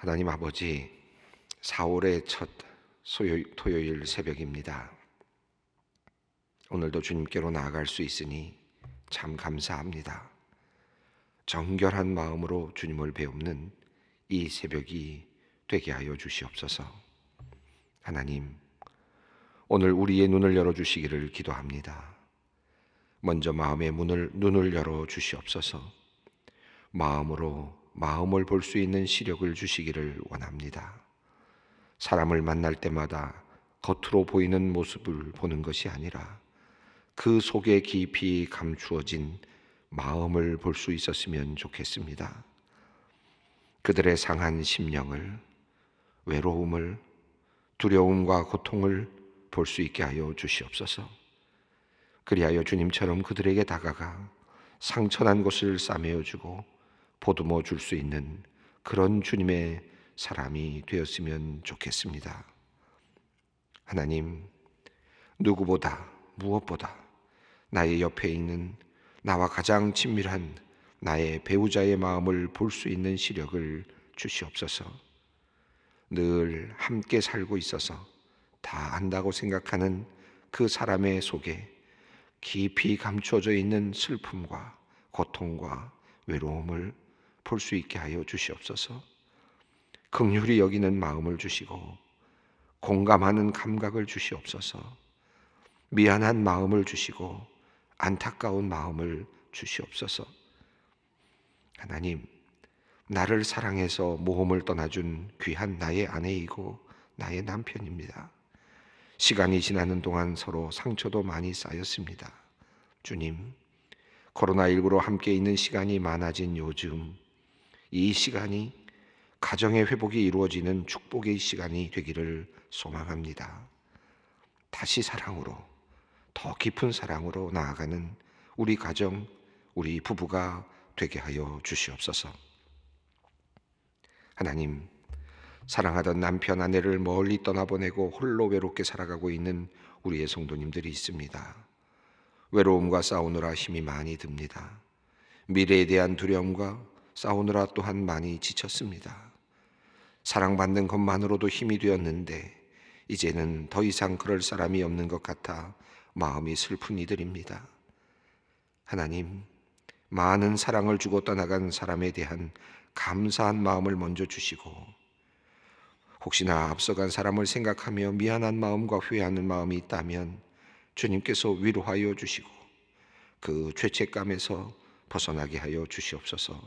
하나님 아버지, 4월의 첫 토요일 새벽입니다. 오늘도 주님께로 나아갈 수 있으니 참 감사합니다. 정결한 마음으로 주님을 배우는 이 새벽이 되게 하여 주시옵소서. 하나님, 오늘 우리의 눈을 열어주시기를 기도합니다. 먼저 마음의 눈을 열어 주시옵소서. 마음으로 마음을 볼 수 있는 시력을 주시기를 원합니다. 사람을 만날 때마다 겉으로 보이는 모습을 보는 것이 아니라 그 속에 깊이 감추어진 마음을 볼 수 있었으면 좋겠습니다. 그들의 상한 심령을, 외로움을, 두려움과 고통을 볼 수 있게 하여 주시옵소서. 그리하여 주님처럼 그들에게 다가가 상처난 곳을 싸매어주고 보듬어 줄 수 있는 그런 주님의 사람이 되었으면 좋겠습니다. 하나님, 누구보다 무엇보다 나의 옆에 있는 나와 가장 친밀한 나의 배우자의 마음을 볼 수 있는 시력을 주시옵소서. 늘 함께 살고 있어서 다 안다고 생각하는 그 사람의 속에 깊이 감춰져 있는 슬픔과 고통과 외로움을 볼 수 있게 하여 주시옵소서. 긍휼히 여기는 마음을 주시고 공감하는 감각을 주시옵소서. 미안한 마음을 주시고 안타까운 마음을 주시옵소서. 하나님, 나를 사랑해서 모험을 떠나준 귀한 나의 아내이고 나의 남편입니다. 시간이 지나는 동안 서로 상처도 많이 쌓였습니다. 주님, 코로나19로 함께 있는 시간이 많아진 요즘, 이 시간이 가정의 회복이 이루어지는 축복의 시간이 되기를 소망합니다. 다시 사랑으로, 더 깊은 사랑으로 나아가는 우리 가정, 우리 부부가 되게 하여 주시옵소서. 하나님, 사랑하던 남편, 아내를 멀리 떠나보내고 홀로 외롭게 살아가고 있는 우리의 성도님들이 있습니다. 외로움과 싸우느라 힘이 많이 듭니다. 미래에 대한 두려움과 싸우느라 또한 많이 지쳤습니다. 사랑받는 것만으로도 힘이 되었는데 이제는 더 이상 그럴 사람이 없는 것 같아 마음이 슬픈 이들입니다. 하나님, 많은 사랑을 주고 떠나간 사람에 대한 감사한 마음을 먼저 주시고, 혹시나 앞서간 사람을 생각하며 미안한 마음과 후회하는 마음이 있다면 주님께서 위로하여 주시고 그 죄책감에서 벗어나게 하여 주시옵소서.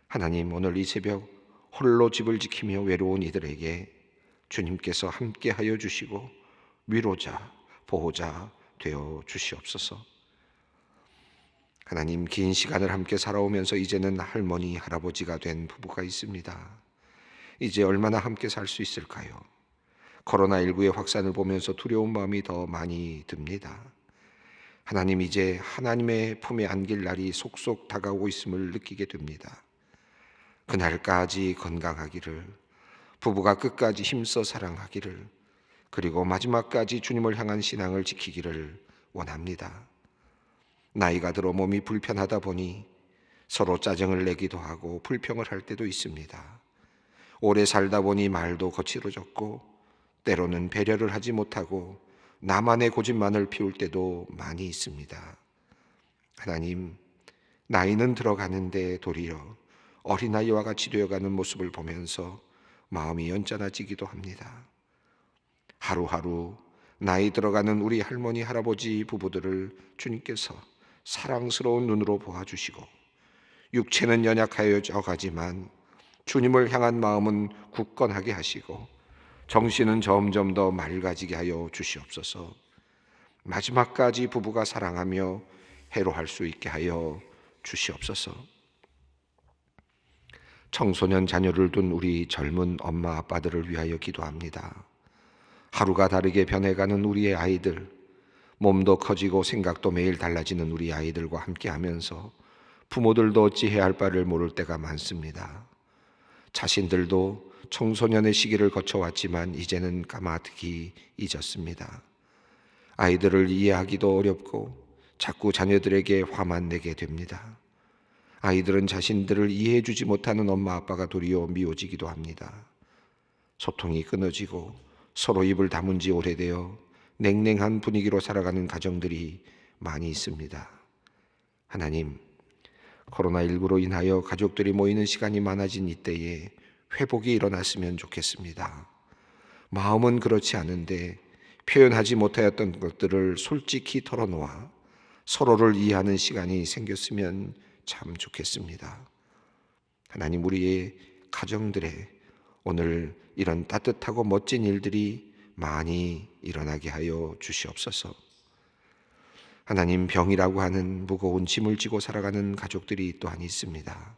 하나님, 오늘 이 새벽 홀로 집을 지키며 외로운 이들에게 주님께서 함께 하여 주시고 위로자, 보호자 되어 주시옵소서. 하나님, 긴 시간을 함께 살아오면서 이제는 할머니, 할아버지가 된 부부가 있습니다. 이제 얼마나 함께 살 수 있을까요? 코로나19의 확산을 보면서 두려운 마음이 더 많이 듭니다. 하나님, 이제 하나님의 품에 안길 날이 속속 다가오고 있음을 느끼게 됩니다. 그날까지 건강하기를, 부부가 끝까지 힘써 사랑하기를, 그리고 마지막까지 주님을 향한 신앙을 지키기를 원합니다. 나이가 들어 몸이 불편하다 보니 서로 짜증을 내기도 하고 불평을 할 때도 있습니다. 오래 살다 보니 말도 거칠어졌고 때로는 배려를 하지 못하고 나만의 고집만을 피울 때도 많이 있습니다. 하나님, 나이는 들어가는데 도리어 어린아이와 같이 되어가는 모습을 보면서 마음이 언짢아지기도 합니다. 하루하루 나이 들어가는 우리 할머니, 할아버지 부부들을 주님께서 사랑스러운 눈으로 보아주시고, 육체는 연약하여져 가지만 주님을 향한 마음은 굳건하게 하시고 정신은 점점 더 맑아지게 하여 주시옵소서. 마지막까지 부부가 사랑하며 해로할 수 있게 하여 주시옵소서. 청소년 자녀를 둔 우리 젊은 엄마 아빠들을 위하여 기도합니다. 하루가 다르게 변해가는 우리의 아이들, 몸도 커지고 생각도 매일 달라지는 우리 아이들과 함께하면서 부모들도 어찌해야 할 바를 모를 때가 많습니다. 자신들도 청소년의 시기를 거쳐왔지만 이제는 까마득히 잊었습니다. 아이들을 이해하기도 어렵고 자꾸 자녀들에게 화만 내게 됩니다. 아이들은 자신들을 이해해주지 못하는 엄마 아빠가 도리어 미워지기도 합니다. 소통이 끊어지고 서로 입을 다문 지 오래되어 냉랭한 분위기로 살아가는 가정들이 많이 있습니다. 하나님, 코로나19로 인하여 가족들이 모이는 시간이 많아진 이때에 회복이 일어났으면 좋겠습니다. 마음은 그렇지 않은데 표현하지 못하였던 것들을 솔직히 털어놓아 서로를 이해하는 시간이 생겼으면 참 좋겠습니다. 하나님, 우리의 가정들에 오늘 이런 따뜻하고 멋진 일들이 많이 일어나게 하여 주시옵소서. 하나님, 병이라고 하는 무거운 짐을 지고 살아가는 가족들이 또한 있습니다.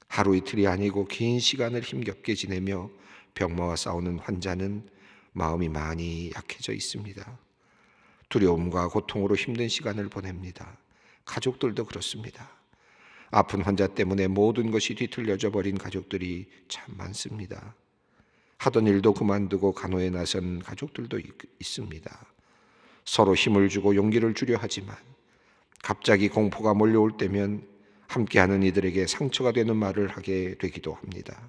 하루 이틀이 아니고 긴 시간을 힘겹게 지내며 병마와 싸우는 환자는 마음이 많이 약해져 있습니다. 두려움과 고통으로 힘든 시간을 보냅니다. 가족들도 그렇습니다. 아픈 환자 때문에 모든 것이 뒤틀려져 버린 가족들이 참 많습니다. 하던 일도 그만두고 간호에 나선 가족들도 있습니다. 서로 힘을 주고 용기를 주려 하지만 갑자기 공포가 몰려올 때면 함께하는 이들에게 상처가 되는 말을 하게 되기도 합니다.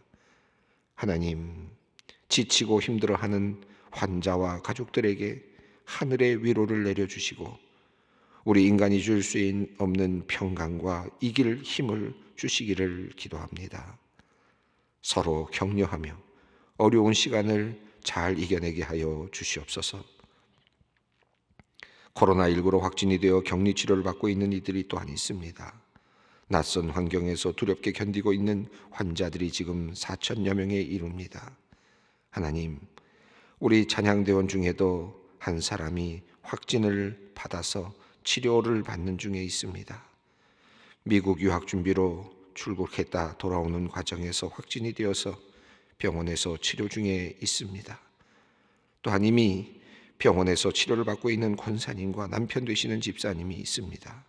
하나님, 지치고 힘들어하는 환자와 가족들에게 하늘의 위로를 내려주시고 우리 인간이 줄 수 없는 평강과 이길 힘을 주시기를 기도합니다. 서로 격려하며 어려운 시간을 잘 이겨내게 하여 주시옵소서. 코로나19로 확진이 되어 격리 치료를 받고 있는 이들이 또한 있습니다. 낯선 환경에서 두렵게 견디고 있는 환자들이 지금 4천여 명에 이릅니다. 하나님, 우리 찬양대원 중에도 한 사람이 확진을 받아서 치료를 받는 중에 있습니다. 미국 유학 준비로 출국했다 돌아오는 과정에서 확진이 되어서 병원에서 치료 중에 있습니다. 또한 이미 병원에서 치료를 받고 있는 권사님과 남편 되시는 집사님이 있습니다.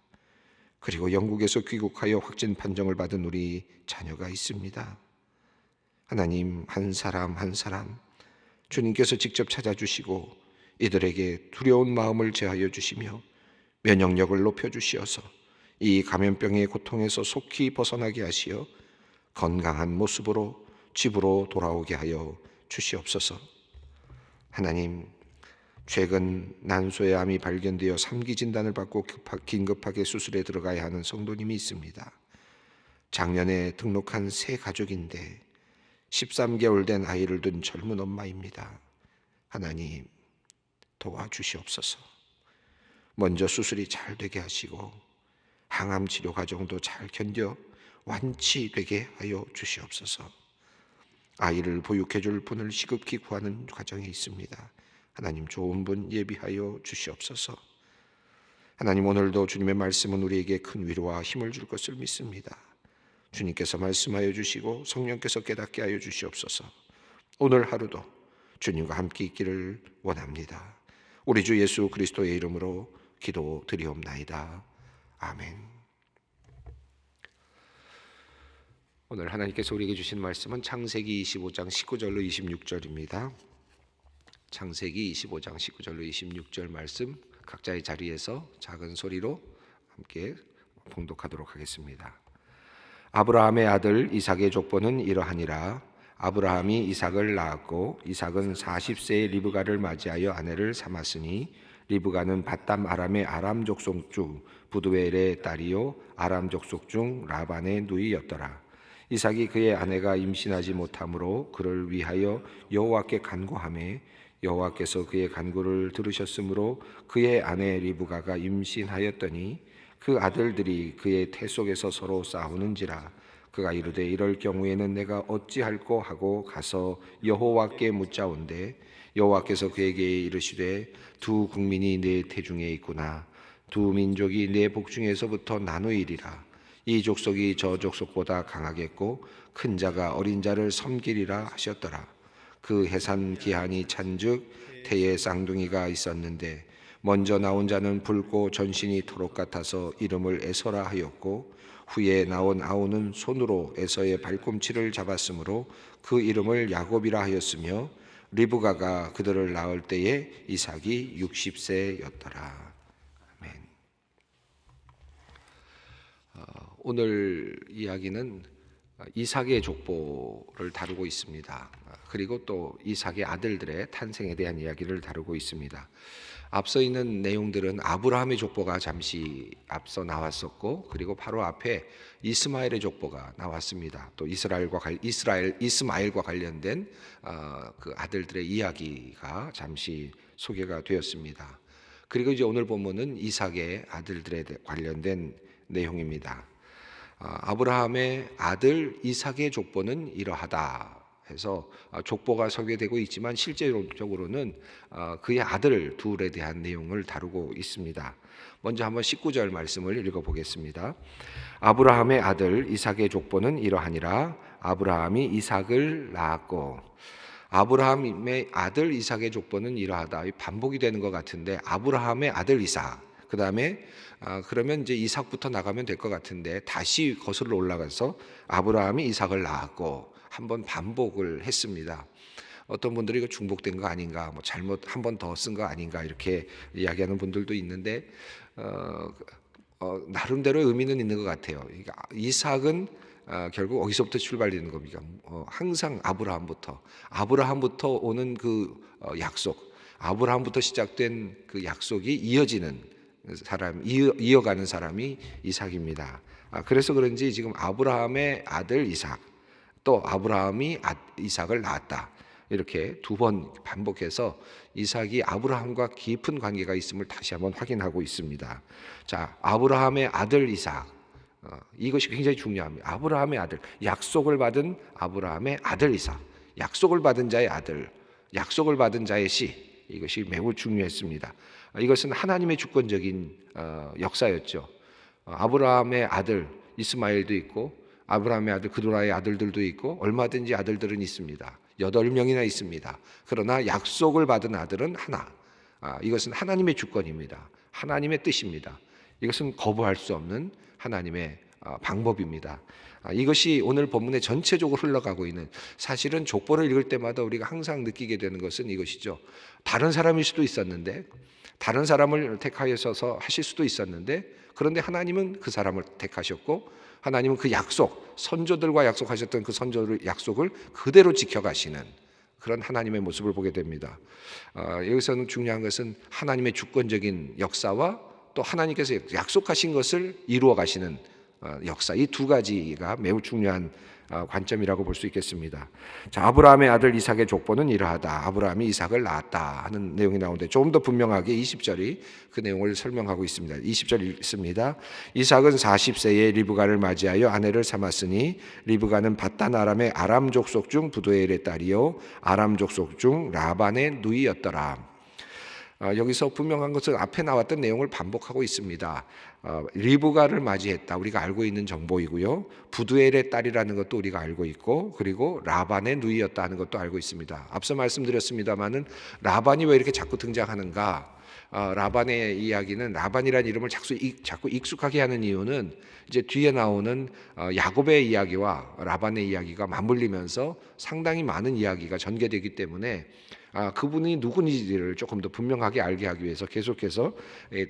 그리고 영국에서 귀국하여 확진 판정을 받은 우리 자녀가 있습니다. 하나님, 한 사람 한 사람 주님께서 직접 찾아주시고 이들에게 두려운 마음을 제하여 주시며 면역력을 높여주시어서 이 감염병의 고통에서 속히 벗어나게 하시어 건강한 모습으로 집으로 돌아오게 하여 주시옵소서. 하나님, 최근 난소의 암이 발견되어 3기 진단을 받고 긴급하게 수술에 들어가야 하는 성도님이 있습니다. 작년에 등록한 새 가족인데 13개월 된 아이를 둔 젊은 엄마입니다. 하나님, 도와주시옵소서. 먼저 수술이 잘 되게 하시고 항암 치료 과정도 잘 견뎌 완치되게 하여 주시옵소서. 아이를 보육해 줄 분을 시급히 구하는 과정에 있습니다. 하나님, 좋은 분 예비하여 주시옵소서. 하나님, 오늘도 주님의 말씀은 우리에게 큰 위로와 힘을 줄 것을 믿습니다. 주님께서 말씀하여 주시고 성령께서 깨닫게 하여 주시옵소서. 오늘 하루도 주님과 함께 있기를 원합니다. 우리 주 예수 그리스도의 이름으로 기도드리옵나이다. 아멘. 오늘 하나님께서 우리에게 주신 말씀은 창세기 25장 19절로 26절입니다. 창세기 25장 19절로 26절 말씀 각자의 자리에서 작은 소리로 함께 봉독하도록 하겠습니다. 아브라함의 아들 이삭의 족보는 이러하니라. 아브라함이 이삭을 낳았고 이삭은 40세에 리브가를 맞이하여 아내를 삼았으니 리브가는 밧담 아람의 아람 족속 중 부두엘의 딸이요 아람 족속 중 라반의 누이였더라. 이삭이 그의 아내가 임신하지 못하므로 그를 위하여 여호와께 간구하매 여호와께서 그의 간구를 들으셨으므로 그의 아내 리브가가 임신하였더니 그 아들들이 그의 태 속에서 서로 싸우는지라. 그가 이르되 이럴 경우에는 내가 어찌할꼬 하고 가서 여호와께 묻자온대 여호와께서 그에게 이르시되 두 국민이 내 태중에 있구나. 두 민족이 내 복중에서부터 나누이리라. 이 족속이 저 족속보다 강하겠고 큰 자가 어린 자를 섬기리라 하셨더라. 그 해산 기한이 찬즉 태에 쌍둥이가 있었는데 먼저 나온 자는 붉고 전신이 토록 같아서 이름을 에서라 하였고 후에 나온 아우는 손으로 에서의 발꿈치를 잡았으므로 그 이름을 야곱이라 하였으며 리브가가 그들을 낳을 때에 이삭이 60세였더라. 아멘. 오늘 이야기는 이삭의 족보를 다루고 있습니다. 그리고 또 이삭의 아들들의 탄생에 대한 이야기를 다루고 있습니다. 앞서 있는 내용들은 아브라함의 족보가 잠시 앞서 나왔었고, 그리고 바로 앞에 이스마엘의 족보가 나왔습니다. 또 이스마엘과 관련된 그 아들들의 이야기가 잠시 소개가 되었습니다. 그리고 이제 오늘 본문은 이삭의 아들들에 관련된 내용입니다. 아브라함의 아들 이삭의 족보는 이러하다 해서 족보가 소개되고 있지만 실제적으로는 그의 아들 둘에 대한 내용을 다루고 있습니다. 먼저 한번 19절 말씀을 읽어보겠습니다. 아브라함의 아들 이삭의 족보는 이러하니라. 아브라함이 이삭을 낳았고. 아브라함의 아들 이삭의 족보는 이러하다. 반복이 되는 것 같은데, 아브라함의 아들 이삭, 그 다음에 그러면 이제 이삭부터 나가면 될 것 같은데, 다시 거슬러 올라가서 아브라함이 이삭을 낳았고 한번 반복을 했습니다. 어떤 분들이 이거 중복된 거 아닌가, 뭐 잘못 한 번 더 쓴 거 아닌가 이렇게 이야기하는 분들도 있는데, 나름대로 의미는 있는 것 같아요. 그러니까 이삭은 결국 어디서부터 출발되는 겁니까? 항상 아브라함부터 오는 그 약속, 아브라함부터 시작된 그 약속이 이어지는 사람, 이어가는 사람이 이삭입니다. 그래서 그런지 지금 아브라함의 아들 이삭, 또 아브라함이 이삭을 낳았다, 이렇게 두 번 반복해서 이삭이 아브라함과 깊은 관계가 있음을 다시 한번 확인하고 있습니다. 자, 아브라함의 아들 이삭, 이것이 굉장히 중요합니다. 아브라함의 아들, 약속을 받은 아브라함의 아들 이삭, 약속을 받은 자의 아들, 약속을 받은 자의 씨, 이것이 매우 중요했습니다. 이것은 하나님의 주권적인 역사였죠. 아브라함의 아들 이스마엘도 있고, 아브라함의 아들 그도라의 아들들도 있고, 얼마든지 아들들은 있습니다. 8명이나 있습니다. 그러나 약속을 받은 아들은 하나. 이것은 하나님의 주권입니다. 하나님의 뜻입니다. 이것은 거부할 수 없는 하나님의 방법입니다. 이것이 오늘 본문에 전체적으로 흘러가고 있는, 사실은 족보를 읽을 때마다 우리가 항상 느끼게 되는 것은 이것이죠. 다른 사람일 수도 있었는데, 다른 사람을 택하셔서 하실 수도 있었는데, 그런데 하나님은 그 사람을 택하셨고, 하나님은 그 약속, 선조들과 약속하셨던 그 선조의 약속을 그대로 지켜가시는 그런 하나님의 모습을 보게 됩니다. 여기서는 중요한 것은 하나님의 주권적인 역사와 또 하나님께서 약속하신 것을 이루어 가시는 역사, 이 두 가지가 매우 중요한 관점이라고 볼 수 있겠습니다. 자, 아브라함의 아들 이삭의 족보는 이러하다. 아브라함이 이삭을 낳았다 하는 내용이 나오는데, 조금 더 분명하게 20절이 그 내용을 설명하고 있습니다. 20절 읽습니다. 이삭은 40세에 리브가를 맞이하여 아내를 삼았으니, 리브가는 밧단 아람의 아람 족속 중 부두엘의 딸이요 아람 족속 중 라반의 누이였더라. 여기서 분명한 것은 앞에 나왔던 내용을 반복하고 있습니다. 리브가를 맞이했다, 우리가 알고 있는 정보이고요. 부두엘의 딸이라는 것도 우리가 알고 있고, 그리고 라반의 누이였다는 것도 알고 있습니다. 앞서 말씀드렸습니다마는 라반이 왜 이렇게 자꾸 등장하는가? 라반의 이야기는, 라반이라는 이름을 자꾸 익숙하게 하는 이유는 이제 뒤에 나오는 야곱의 이야기와 라반의 이야기가 맞물리면서 상당히 많은 이야기가 전개되기 때문에 그분이 누구인지를 조금 더 분명하게 알게 하기 위해서 계속해서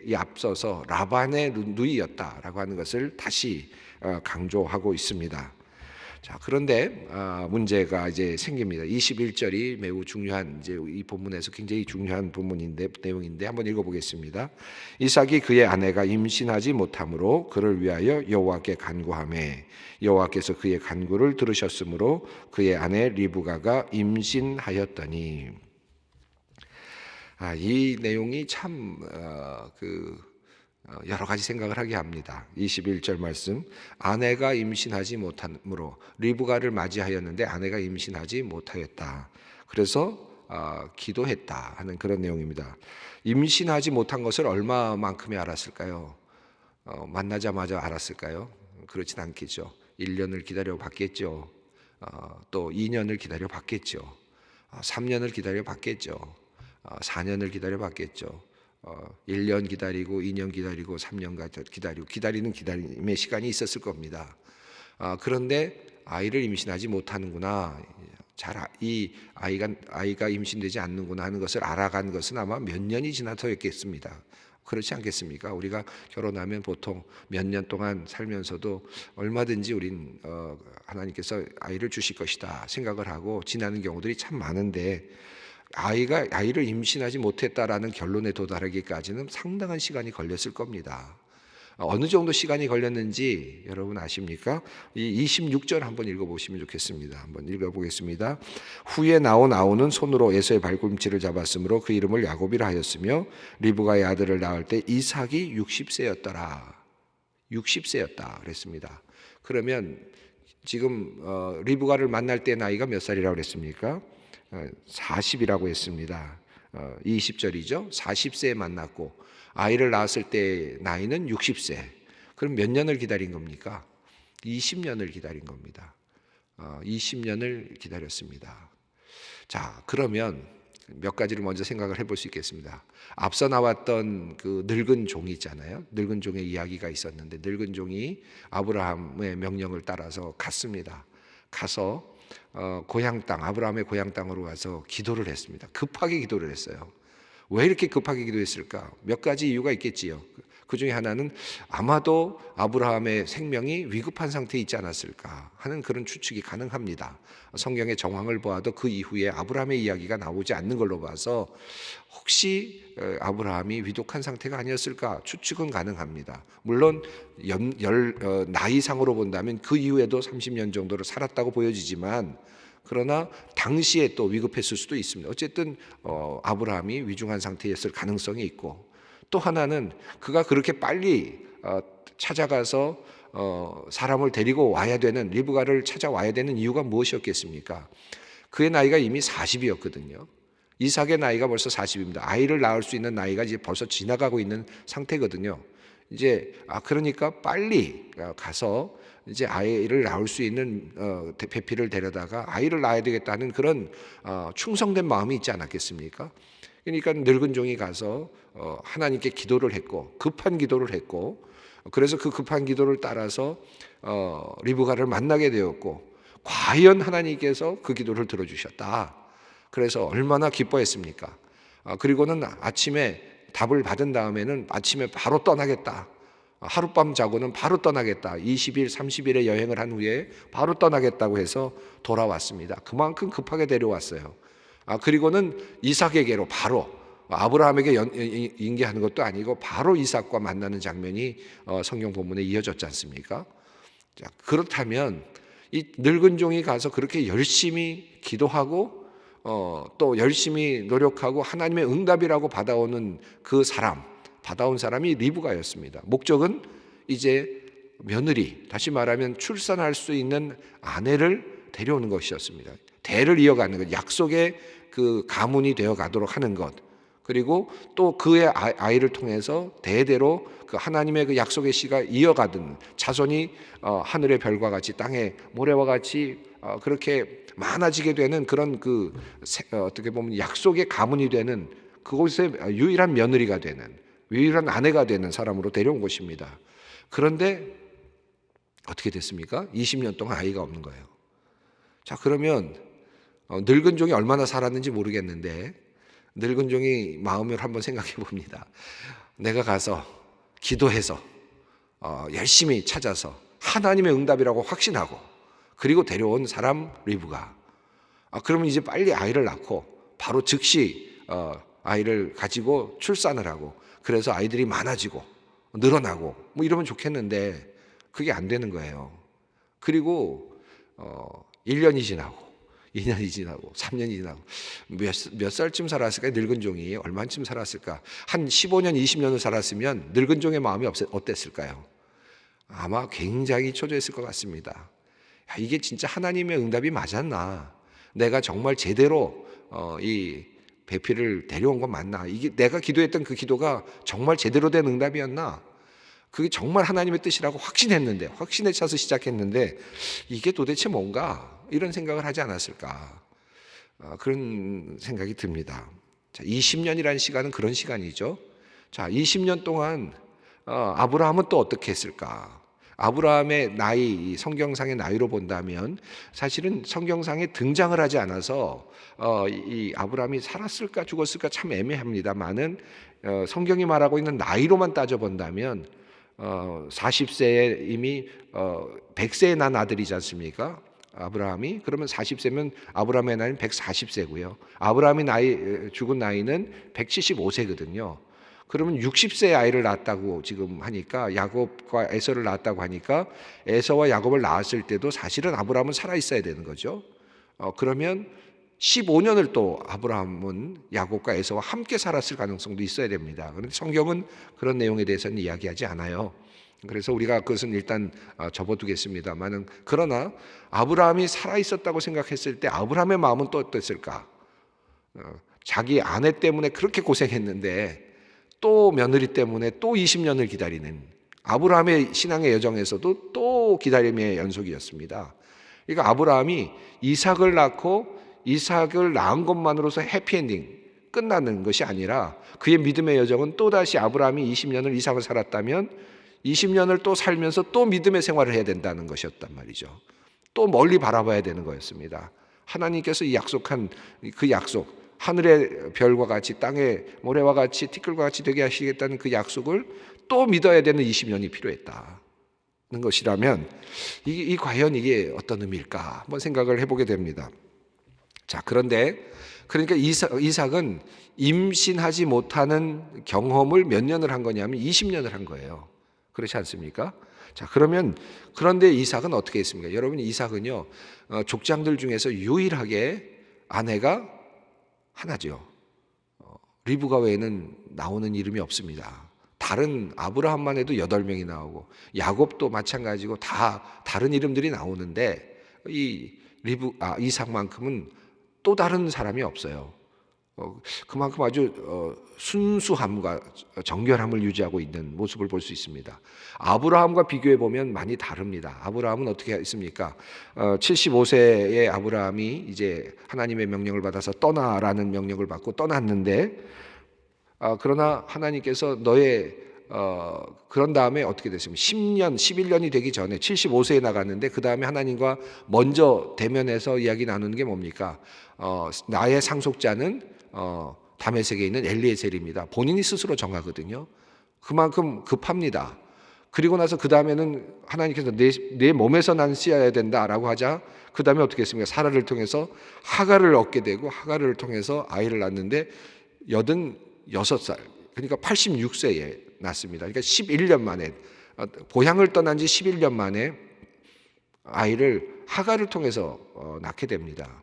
이 앞서서 라반의 누이였다라고 하는 것을 다시 강조하고 있습니다. 자, 그런데 문제가 이제 생깁니다. 21절이 매우 중요한, 이제 이 본문에서 굉장히 중요한 내용인데 한번 읽어보겠습니다. 이삭이 그의 아내가 임신하지 못함으로 그를 위하여 여호와께 간구하매 여호와께서 그의 간구를 들으셨으므로 그의 아내 리브가가 임신하였더니. 이 내용이 참 여러 가지 생각을 하게 합니다. 21절 말씀, 아내가 임신하지 못함으로, 리브가를 맞이하였는데 아내가 임신하지 못하였다. 그래서 기도했다 하는 그런 내용입니다. 임신하지 못한 것을 얼마만큼이 알았을까요? 만나자마자 알았을까요? 그렇진 않겠죠. 1년을 기다려 봤겠죠. 또 2년을 기다려 봤겠죠. 3년을 기다려 봤겠죠. 4년을 기다려 봤겠죠. 1년 기다리고 2년 기다리고 3년 기다리는 기다림의 시간이 있었을 겁니다. 그런데 아이를 임신하지 못하는구나, 이 아이가 임신되지 않는구나 하는 것을 알아간 것은 아마 몇 년이 지나서였겠습니다. 그렇지 않겠습니까? 우리가 결혼하면 보통 몇 년 동안 살면서도 얼마든지 우린 하나님께서 아이를 주실 것이다 생각을 하고 지나는 경우들이 참 많은데, 아이를 임신하지 못했다라는 결론에 도달하기까지는 상당한 시간이 걸렸을 겁니다. 어느 정도 시간이 걸렸는지 여러분 아십니까? 이 26절 한번 읽어보시면 좋겠습니다. 한번 읽어보겠습니다. 후에 나오는 손으로 에서의 발꿈치를 잡았으므로 그 이름을 야곱이라 하였으며 리브가의 아들을 낳을 때 이삭이 60세였더라. 60세였다 그랬습니다. 그러면 지금 리브가를 만날 때 나이가 몇 살이라고 그랬습니까? 40이라고 했습니다. 20절이죠. 40세에 만났고 아이를 낳았을 때 나이는 60세. 그럼 몇 년을 기다린 겁니까? 20년을 기다린 겁니다. 20년을 기다렸습니다. 자, 그러면 몇 가지를 먼저 생각을 해볼 수 있겠습니다. 앞서 나왔던 그 늙은 종이 있잖아요. 늙은 종의 이야기가 있었는데, 늙은 종이 아브라함의 명령을 따라서 갔습니다. 가서 고향 땅, 아브라함의 고향 땅으로 와서 기도를 했습니다. 급하게 기도를 했어요. 왜 이렇게 급하게 기도했을까? 몇 가지 이유가 있겠지요. 그 중에 하나는 아마도 아브라함의 생명이 위급한 상태에 있지 않았을까 하는 그런 추측이 가능합니다. 성경의 정황을 보아도 그 이후에 아브라함의 이야기가 나오지 않는 걸로 봐서 혹시 아브라함이 위독한 상태가 아니었을까 추측은 가능합니다. 물론 나이상으로 본다면 그 이후에도 30년 정도를 살았다고 보여지지만, 그러나 당시에 또 위급했을 수도 있습니다. 어쨌든 아브라함이 위중한 상태였을 가능성이 있고, 또 하나는 그가 그렇게 빨리 찾아가서 사람을 데리고 와야 되는, 리브가를 찾아와야 되는 이유가 무엇이었겠습니까? 그의 나이가 이미 40이었거든요. 이삭의 나이가 벌써 40입니다. 아이를 낳을 수 있는 나이가 이제 벌써 지나가고 있는 상태거든요. 이제 그러니까 빨리 가서 이제 아이를 낳을 수 있는 배필을 데려다가 아이를 낳아야 되겠다는 그런 충성된 마음이 있지 않았겠습니까? 그러니까 늙은 종이 가서 하나님께 기도를 했고, 급한 기도를 했고, 그래서 그 급한 기도를 따라서 리브가를 만나게 되었고, 과연 하나님께서 그 기도를 들어주셨다. 그래서 얼마나 기뻐했습니까? 그리고는 아침에 답을 받은 다음에는 아침에 바로 떠나겠다. 하룻밤 자고는 바로 떠나겠다. 20일, 30일의 여행을 한 후에 바로 떠나겠다고 해서 돌아왔습니다. 그만큼 급하게 데려왔어요. 그리고는 이삭에게로 바로, 아브라함에게 인계하는 것도 아니고 바로 이삭과 만나는 장면이 성경 본문에 이어졌지 않습니까? 자, 그렇다면 이 늙은 종이 가서 그렇게 열심히 기도하고 또 열심히 노력하고 하나님의 응답이라고 받아온 사람이 리브가였습니다. 목적은 이제 며느리, 다시 말하면 출산할 수 있는 아내를 데려오는 것이었습니다. 대를 이어가는 것, 약속의 그 가문이 되어 가도록 하는 것, 그리고 또 그의 아이를 통해서 대대로 그 하나님의 그 약속의 씨가 이어가든 자손이 하늘의 별과 같이 땅의 모래와 같이 그렇게 많아지게 되는 그런 어떻게 보면 약속의 가문이 되는, 그곳에 유일한 며느리가 되는, 유일한 아내가 되는 사람으로 데려온 것입니다. 그런데 어떻게 됐습니까? 20년 동안 아이가 없는 거예요. 자, 그러면 늙은 종이 얼마나 살았는지 모르겠는데, 늙은 종이 마음을 한번 생각해 봅니다. 내가 가서 기도해서 열심히 찾아서 하나님의 응답이라고 확신하고, 그리고 데려온 사람 리브가, 그러면 이제 빨리 아이를 낳고 바로 즉시 아이를 가지고 출산을 하고, 그래서 아이들이 많아지고 늘어나고 뭐 이러면 좋겠는데 그게 안 되는 거예요. 그리고 1년이 지나고 2년이 지나고 3년이 지나고 몇 살쯤 살았을까요? 늙은 종이 얼마쯤 살았을까? 한 15년, 20년을 살았으면 늙은 종의 마음이 어땠을까요? 아마 굉장히 초조했을 것 같습니다. 야, 이게 진짜 하나님의 응답이 맞았나? 내가 정말 제대로 이 배필을 데려온 건 맞나? 이게 내가 기도했던 그 기도가 정말 제대로 된 응답이었나? 그게 정말 하나님의 뜻이라고 확신했는데, 확신에 차서 시작했는데 이게 도대체 뭔가? 이런 생각을 하지 않았을까? 그런 생각이 듭니다. 자, 20년이라는 시간은 그런 시간이죠. 자, 20년 동안 아브라함은 또 어떻게 했을까? 아브라함의 나이, 이 성경상의 나이로 본다면 사실은 성경상에 등장을 하지 않아서 이 아브라함이 살았을까 죽었을까 참 애매합니다만은 성경이 말하고 있는 나이로만 따져 본다면 40세에 이미 100세에 난 아들이지 않습니까? 아브라함이. 그러면 40세면 아브라함의 나이는 140세고요. 아브라함이 죽은 나이는 175세거든요. 그러면 60세의 아이를 낳았다고 지금 하니까, 야곱과 에서를 낳았다고 하니까 에서와 야곱을 낳았을 때도 사실은 아브라함은 살아 있어야 되는 거죠. 그러면 15년을 또 아브라함은 야곱과 에서와 함께 살았을 가능성도 있어야 됩니다. 그런데 성경은 그런 내용에 대해서는 이야기하지 않아요. 그래서 우리가 그것은 일단 접어두겠습니다만은, 그러나 아브라함이 살아 있었다고 생각했을 때 아브라함의 마음은 또 어땠을까? 자기 아내 때문에 그렇게 고생했는데 또 며느리 때문에 또 20년을 기다리는, 아브라함의 신앙의 여정에서도 또 기다림의 연속이었습니다. 그러니까 아브라함이 이삭을 낳고 이삭을 낳은 것만으로서 해피엔딩 끝나는 것이 아니라 그의 믿음의 여정은 또다시, 아브라함이 20년을 이삭을 살았다면 20년을 또 살면서 또 믿음의 생활을 해야 된다는 것이었단 말이죠. 또 멀리 바라봐야 되는 거였습니다. 하나님께서 이 약속한 그 약속, 하늘의 별과 같이 땅의 모래와 같이 티끌과 같이 되게 하시겠다는 그 약속을 또 믿어야 되는 20년이 필요했다는 것이라면 과연 이게 어떤 의미일까 한번 생각을 해보게 됩니다. 자, 그런데 그러니까 이삭은 임신하지 못하는 경험을 몇 년을 한 거냐면 20년을 한 거예요. 그렇지 않습니까? 자, 그런데 이삭은 어떻게 했습니까? 여러분, 이삭은요 족장들 중에서 유일하게 아내가 하나죠. 리브가 외에는 나오는 이름이 없습니다. 다른 아브라함만 해도 8명이 나오고 야곱도 마찬가지고 다 다른 이름들이 나오는데 이삭만큼은 또 다른 사람이 없어요. 그만큼 아주 순수함과 정결함을 유지하고 있는 모습을 볼 수 있습니다. 아브라함과 비교해 보면 많이 다릅니다. 아브라함은 어떻게 했습니까? 75세의 아브라함이 이제 하나님의 명령을 받아서 떠나라는 명령을 받고 떠났는데, 그러나 하나님께서 그런 다음에 어떻게 됐습니까? 10년, 11년이 되기 전에 75세에 나갔는데, 그 다음에 하나님과 먼저 대면해서 이야기 나누는 게 뭡니까? 나의 상속자는 다메섹에 있는 엘리에셀입니다. 본인이 스스로 정하거든요. 그만큼 급합니다. 그리고 나서 그 다음에는 하나님께서 내 몸에서 난 씨여야 된다라고 하자, 그 다음에 어떻게 했습니까? 사라를 통해서 하갈을 얻게 되고, 하갈을 통해서 아이를 낳는데 86살, 그러니까 86세에 낳습니다. 그러니까 11년 만에, 고향을 떠난 지 11년 만에 아이를 하갈을 통해서 낳게 됩니다.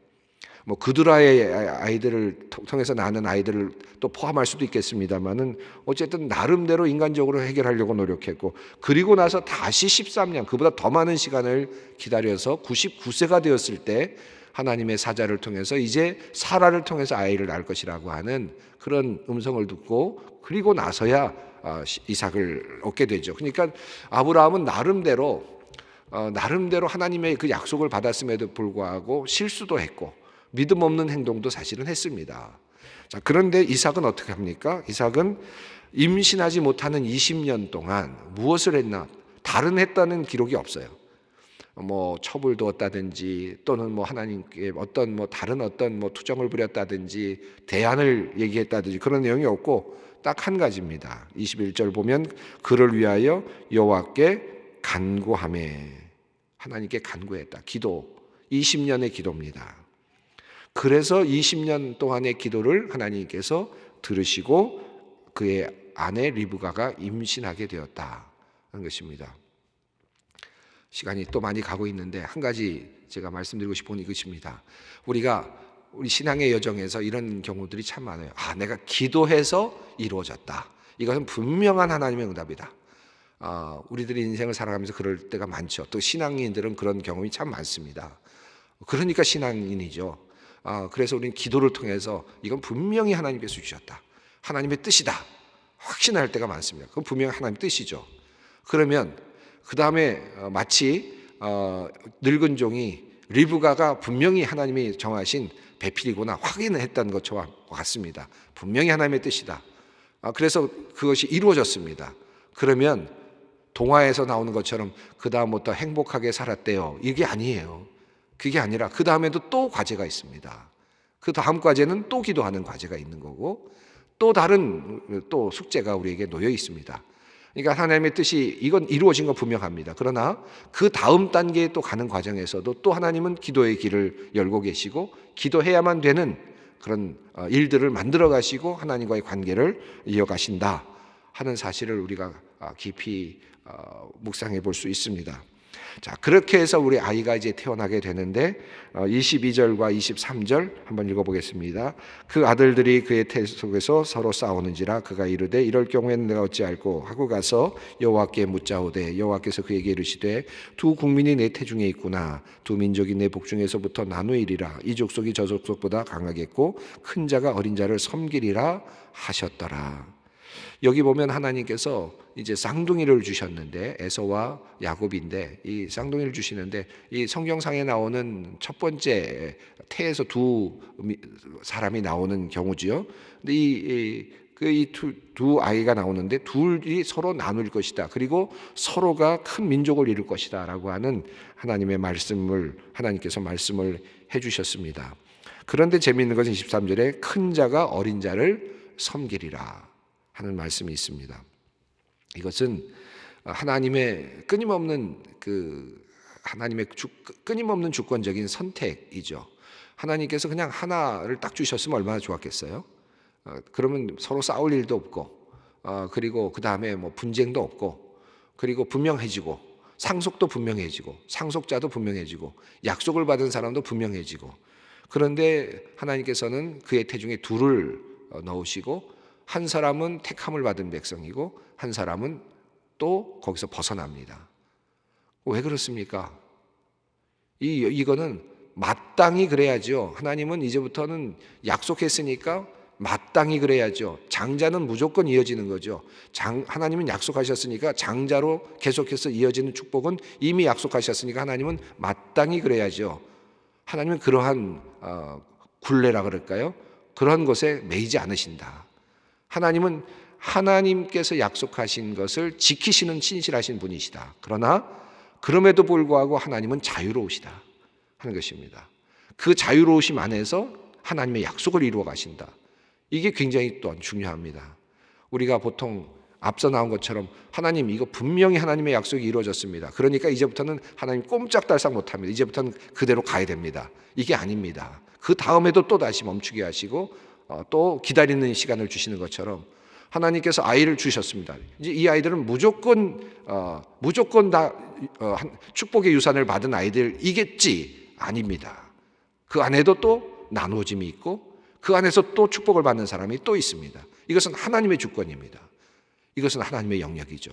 뭐 그두라의 아이들을 통해서 낳는 아이들을 또 포함할 수도 있겠습니다만은, 어쨌든 나름대로 인간적으로 해결하려고 노력했고, 그리고 나서 다시 13년, 그보다 더 많은 시간을 기다려서 99세가 되었을 때 하나님의 사자를 통해서 이제 사라를 통해서 아이를 낳을 것이라고 하는 그런 음성을 듣고, 그리고 나서야 이삭을 얻게 되죠. 그러니까 아브라함은 나름대로 하나님의 그 약속을 받았음에도 불구하고 실수도 했고 믿음 없는 행동도 사실은 했습니다. 자, 그런데 이삭은 어떻게 합니까? 이삭은 임신하지 못하는 20년 동안 무엇을 했나? 다른 했다는 기록이 없어요. 뭐 첩을 두었다든지, 또는 뭐 하나님께 다른 투정을 부렸다든지, 대안을 얘기했다든지, 그런 내용이 없고 딱 한 가지입니다. 21절 보면 그를 위하여 여호와께 간구하매, 하나님께 간구했다. 기도, 20년의 기도입니다. 그래서 20년 동안의 기도를 하나님께서 들으시고 그의 아내 리브가가 임신하게 되었다는 것입니다. 시간이 또 많이 가고 있는데 한 가지 제가 말씀드리고 싶은 이것입니다. 우리 신앙의 여정에서 이런 경우들이 참 많아요. 내가 기도해서 이루어졌다. 이것은 분명한 하나님의 응답이다. 우리들이 인생을 살아가면서 그럴 때가 많죠. 또 신앙인들은 그런 경험이 참 많습니다. 그러니까 신앙인이죠. 그래서 우리는 기도를 통해서 이건 분명히 하나님께서 주셨다, 하나님의 뜻이다, 확신할 때가 많습니다. 그건 분명히 하나님의 뜻이죠. 그러면 그 다음에 마치 늙은 종이 리브가가 분명히 하나님이 정하신 배필이구나 확인을 했다는 것과 같습니다. 분명히 하나님의 뜻이다. 그래서 그것이 이루어졌습니다. 그러면 동화에서 나오는 것처럼 그 다음부터 행복하게 살았대요. 이게 아니에요. 그게 아니라 그 다음에도 또 과제가 있습니다. 그 다음 과제는 또 기도하는 과제가 있는 거고 또 다른 또 숙제가 우리에게 놓여 있습니다. 그러니까 하나님의 뜻이 이건 이루어진 건 분명합니다. 그러나 그 다음 단계에 또 가는 과정에서도 또 하나님은 기도의 길을 열고 계시고 기도해야만 되는 그런 일들을 만들어 가시고 하나님과의 관계를 이어가신다 하는 사실을 우리가 깊이 묵상해 볼 수 있습니다. 자, 그렇게 해서 우리 아이가 이제 태어나게 되는데 22절과 23절 한번 읽어보겠습니다. 그 아들들이 그의 태 속에서 서로 싸우는지라 그가 이르되 이럴 경우에는 내가 어찌할꼬 하고 가서 여호와께 묻자오되 여호와께서 그에게 이르시되 두 국민이 내 태중에 있구나 두 민족이 내 복중에서부터 나누이리라 이 족속이 저 족속보다 강하겠고 큰 자가 어린 자를 섬기리라 하셨더라. 여기 보면 하나님께서 이제 쌍둥이를 주셨는데 에서와 야곱인데 이 쌍둥이를 주시는데 이 성경상에 나오는 첫 번째 태에서 두 사람이 나오는 경우지요. 근데 두 아이가 나오는데 둘이 서로 나눌 것이다. 그리고 서로가 큰 민족을 이룰 것이다라고 하는 하나님의 말씀을 하나님께서 말씀을 해주셨습니다. 그런데 재미있는 것은 23절에 큰 자가 어린 자를 섬기리라 하는 말씀이 있습니다. 이것은 하나님의 끊임없는 끊임없는 주권적인 선택이죠. 하나님께서 그냥 하나를 딱 주셨으면 얼마나 좋았겠어요. 그러면 서로 싸울 일도 없고, 그리고 그 다음에 뭐 분쟁도 없고, 그리고 분명해지고, 상속도 분명해지고, 상속자도 분명해지고, 약속을 받은 사람도 분명해지고. 그런데 하나님께서는 그의 태중에 둘을 넣으시고 한 사람은 택함을 받은 백성이고 한 사람은 또 거기서 벗어납니다. 왜 그렇습니까? 이거는 마땅히 그래야죠. 하나님은 이제부터는 약속했으니까 마땅히 그래야죠. 장자는 무조건 이어지는 거죠. 하나님은 약속하셨으니까 장자로 계속해서 이어지는 축복은 이미 약속하셨으니까 하나님은 마땅히 그래야죠. 하나님은 그러한 굴레라 그럴까요? 그런 것에 매이지 않으신다. 하나님은 하나님께서 약속하신 것을 지키시는 신실하신 분이시다. 그러나 그럼에도 불구하고 하나님은 자유로우시다 하는 것입니다. 그 자유로우심 안에서 하나님의 약속을 이루어 가신다. 이게 굉장히 또한 중요합니다. 우리가 보통 앞서 나온 것처럼 하나님 이거 분명히 하나님의 약속이 이루어졌습니다. 그러니까 이제부터는 하나님 꼼짝달싹 못합니다. 이제부터는 그대로 가야 됩니다. 이게 아닙니다. 그 다음에도 또 다시 멈추게 하시고 또 기다리는 시간을 주시는 것처럼 하나님께서 아이를 주셨습니다. 이제 이 아이들은 무조건 다 축복의 유산을 받은 아이들이겠지 아닙니다. 그 안에도 또 나누어짐이 있고 그 안에서 또 축복을 받는 사람이 또 있습니다. 이것은 하나님의 주권입니다. 이것은 하나님의 영역이죠.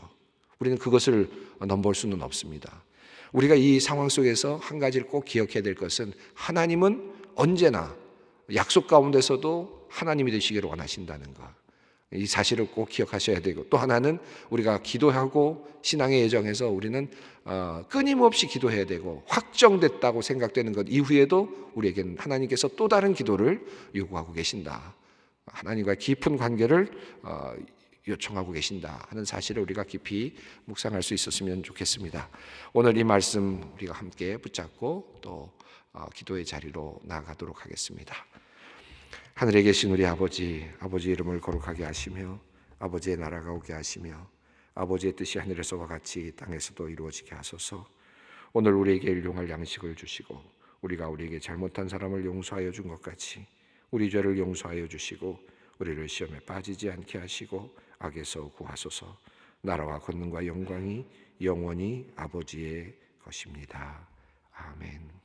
우리는 그것을 넘볼 수는 없습니다. 우리가 이 상황 속에서 한 가지를 꼭 기억해야 될 것은 하나님은 언제나 약속 가운데서도 하나님이 되시기를 원하신다는 것. 이 사실을 꼭 기억하셔야 되고 또 하나는 우리가 기도하고 신앙의 여정에서 우리는 끊임없이 기도해야 되고 확정됐다고 생각되는 것 이후에도 우리에게는 하나님께서 또 다른 기도를 요구하고 계신다. 하나님과 깊은 관계를 요청하고 계신다 하는 사실을 우리가 깊이 묵상할 수 있었으면 좋겠습니다. 오늘 이 말씀 우리가 함께 붙잡고 또 기도의 자리로 나아가도록 하겠습니다. 하늘에 계신 우리 아버지 이름을 거룩하게 하시며 아버지의 나라가 오게 하시며 아버지의 뜻이 하늘에서와 같이 땅에서도 이루어지게 하소서. 오늘 우리에게 일용할 양식을 주시고 우리에게 잘못한 사람을 용서하여 준 것 같이 우리 죄를 용서하여 주시고 우리를 시험에 빠지지 않게 하시고 악에서 구하소서. 나라와 권능과 영광이 영원히 아버지의 것입니다. 아멘.